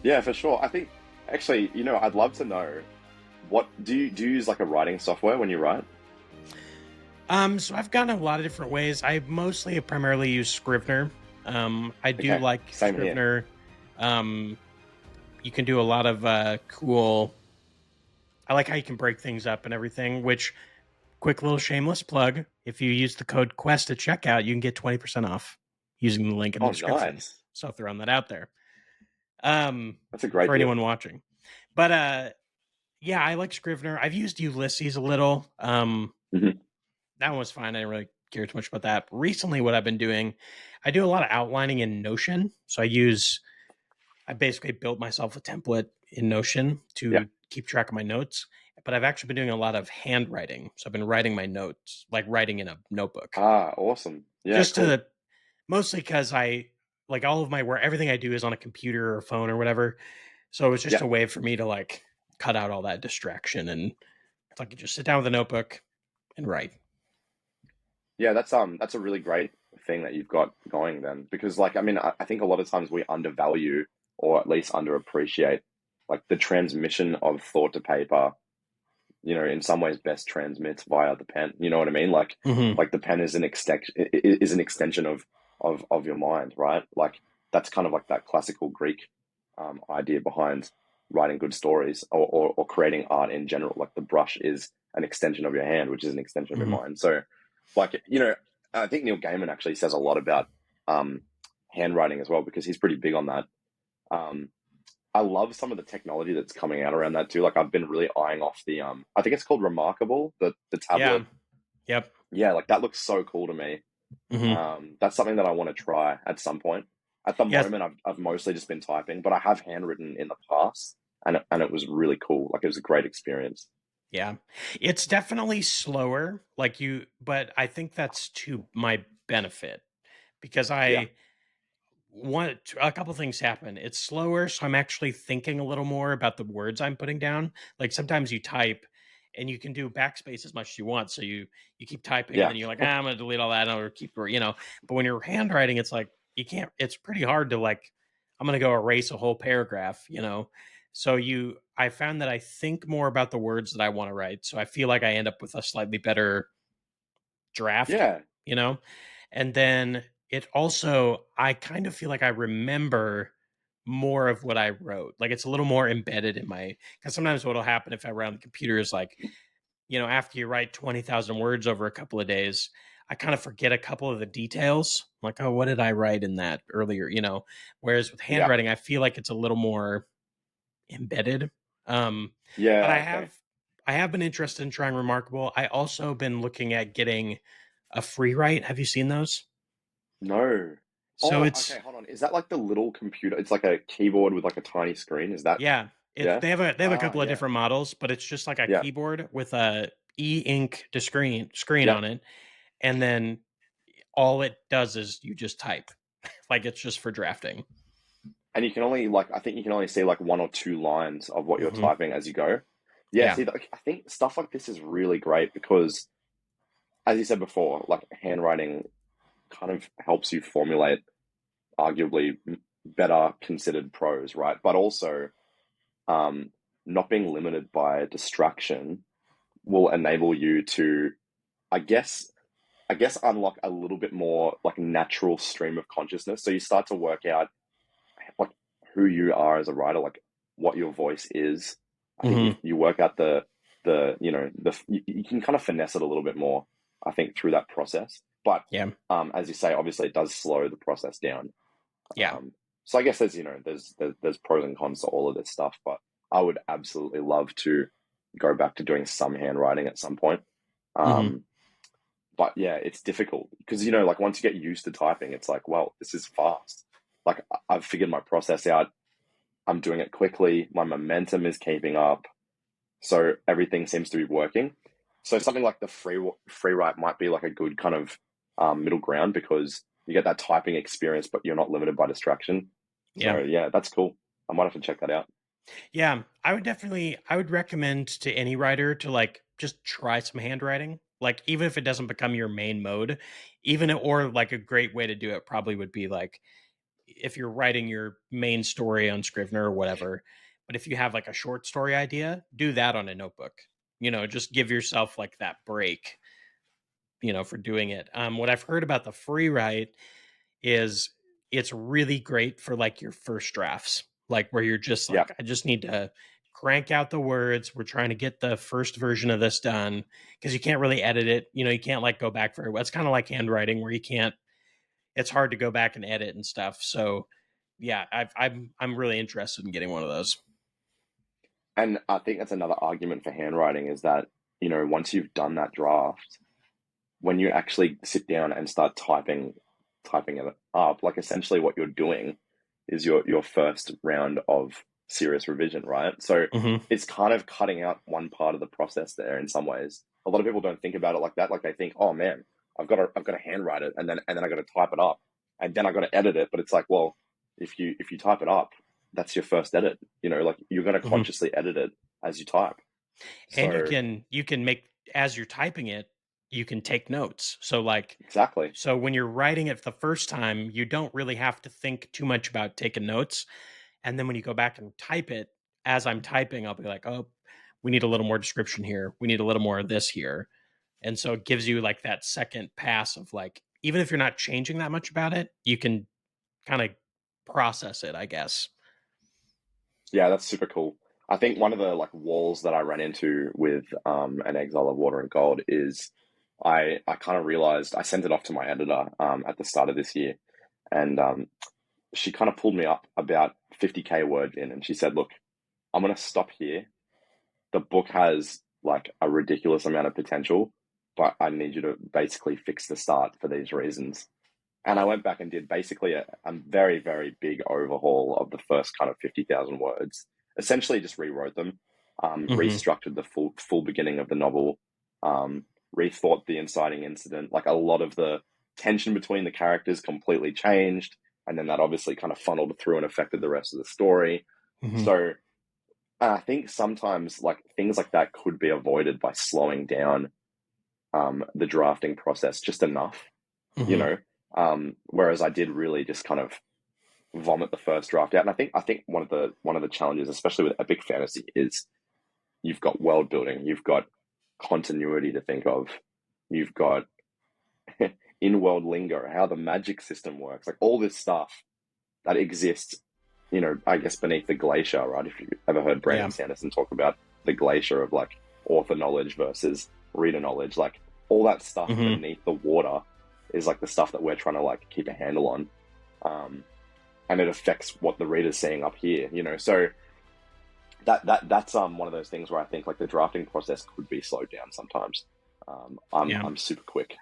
Yeah, for sure. I think actually, I'd love to know what do you use like a writing software when you write? So I've gone a lot of different ways. I mostly primarily use Scrivener. I do Okay, like same here. Scrivener. Um, you can do a lot of cool. I like how you can break things up and everything. Which quick little shameless plug: if you use the code Quest at checkout, you can get 20% off using the link in the Oh, description. nice. So throwing that out there um, That's a great for deal. anyone watching. But yeah, I like Scrivener. I've used Ulysses a little. Hmm. That one was fine. I didn't really care too much about that. But recently, what I've been doing, I do a lot of outlining in Notion. So I basically built myself a template in Notion Yeah. to keep track of my notes. But I've actually been doing a lot of handwriting. So I've been writing my notes, like writing in a notebook, Ah, awesome. Yeah, just cool. to mostly because I like all of my work, everything I do is on a computer or phone or whatever. So it's just Yeah. a way for me to like cut out all that distraction and I can just sit down with a notebook and write. Yeah, that's a really great thing that you've got going then, because like I think a lot of times we undervalue or at least underappreciate like the transmission of thought to paper. In some ways best transmits via the pen. You know what I mean? Like Hmm. like the pen is an extension of your mind, right? Like that's kind of like that classical Greek idea behind writing good stories or creating art in general. Like the brush is an extension of your hand, which is an extension of your Hmm. mind. So, like I think Neil Gaiman actually says a lot about um, handwriting as well because he's pretty big on that. Um, I love some of the technology that's coming out around that too. Like I've been really eyeing off the I think it's called Remarkable, the tablet. Yeah. Yep. Yeah, like that looks so cool to me. Hmm. That's something that I want to try at some point. At the Yes. moment, I've mostly just been typing, but I have handwritten in the past, and it was really cool. Like it was a great experience. Yeah. It's definitely slower, but I think that's to my benefit because Yeah, I want a couple things happen. It's slower, so I'm actually thinking a little more about the words I'm putting down. Like sometimes you type and you can do backspace as much as you want. So you keep typing and yeah, then you're like, I'm gonna delete all that or but when you're handwriting, it's like you can't it's pretty hard to like I'm gonna go erase a whole paragraph. So I found that I think more about the words that I want to write. So I feel like I end up with a slightly better draft, yeah, you know? And then it also, I kind of feel like I remember more of what I wrote. Like it's a little more embedded in because sometimes what'll happen if I write on the computer is like, after you write 20,000 words over a couple of days, I kind of forget a couple of the details. Like, oh, what did I write in that earlier? Whereas with yeah, handwriting, I feel like it's a little more embedded. Um, but yeah. Okay. I have been interested in trying Remarkable. I also been looking at getting a free write. Have you seen those? No. So Oh, it's okay. Hold on. Is that like the little computer? It's like a keyboard with like a tiny screen. Is that? yeah, Yeah. they have a Ah, couple of yeah, different models, but it's just like a yeah, keyboard with a e-ink to screen yeah. on it, and then all it does is you just type. Like it's just for drafting. And you can only like I think you can only see like one or two lines of what you're Hmm. typing as you go. Yeah, Yeah. see, I think stuff like this is really great because, as you said before, like handwriting kind of helps you formulate arguably better considered prose, right? But also, um, not being limited by distraction will enable you to, I guess, unlock a little bit more like natural stream of consciousness. So you start to work out like who you are as a writer, like what your voice is. I think Hmm. you work out you can kind of finesse it a little bit more. I think through that process, but Yeah. as you say, obviously it does slow the process down. Yeah. So I guess there's pros and cons to all of this stuff, but I would absolutely love to go back to doing some handwriting at some point. Hmm. Um, but yeah, it's difficult because like once you get used to typing, it's like, well, this is fast. Like I've figured my process out. I'm doing it quickly. My momentum is keeping up, so everything seems to be working. So something like the free write might be like a good kind of middle ground because you get that typing experience, but you're not limited by distraction. Yeah. So yeah, that's cool. I might have to check that out. Yeah, I would recommend to any writer to like just try some handwriting. Like even if it doesn't become your main mode, even or like a great way to do it probably would be like if you're writing your main story on Scrivener or whatever, but if you have like a short story idea, do that on a notebook. Just give yourself like that break, for doing it. What I've heard about the free write is it's really great for like your first drafts, like where you're just Yeah. like, I just need to crank out the words. We're trying to get the first version of this done because you can't really edit it. You can't like go back very well. It's kind of like handwriting where you can't. It's hard to go back and edit and stuff. So yeah, I'm really interested in getting one of those. And I think that's another argument for handwriting is that, once you've done that draft, when you actually sit down and start typing it up, like essentially what you're doing is your first round of serious revision, right? So Hmm. it's kind of cutting out one part of the process there in some ways. A lot of people don't think about it like that. Like they think, oh man, I've got to handwrite it and then I got to type it up and then I got to edit it. But it's like, well, if you type it up, that's your first edit. Like you're going to Hmm. consciously edit it as you type. And you So can you can make, as you're typing it, you can take notes. So like, exactly. so when you're writing it the first time, you don't really have to think too much about taking notes. And then when you go back and type it, as I'm typing, I'll be like, oh, we need a little more description here. We need a little more of this here. And so it gives you like that second pass of like, even if you're not changing that much about it, you can kind of process it, I guess. Yeah, that's super cool. I think one of the like walls that I ran into with an Exile of Water and Gold is I kind of realized I sent it off to my editor at the start of this year, and she kind of pulled me up about 50K words in, and she said, "Look, I'm gonna stop here. The book has like a ridiculous amount of potential, but I need you to basically fix the start for these reasons." And I went back and did basically a very, very big overhaul of the first kind of 50,000 words. Essentially, just rewrote them, Hmm. restructured the full beginning of the novel, rethought the inciting incident. Like a lot of the tension between the characters completely changed, and then that obviously kind of funneled through and affected the rest of the story. Hmm. So I think sometimes like things like that could be avoided by slowing down the drafting process just enough, you Hmm. know. Whereas I did really just kind of vomit the first draft out. And I think one of the challenges, especially with epic fantasy, is you've got world building, you've got continuity to think of, you've got in world lingo, how the magic system works, like all this stuff that exists, I guess beneath the glacier, right? If you ever heard Brandon Yeah. Sanderson talk about the glacier of like author knowledge versus reader knowledge, like all that stuff Hmm. beneath the water is like the stuff that we're trying to like keep a handle on. Um, and it affects what the reader's seeing up here, So that's one of those things where I think like the drafting process could be slowed down sometimes. I'm Yeah. I'm super quick.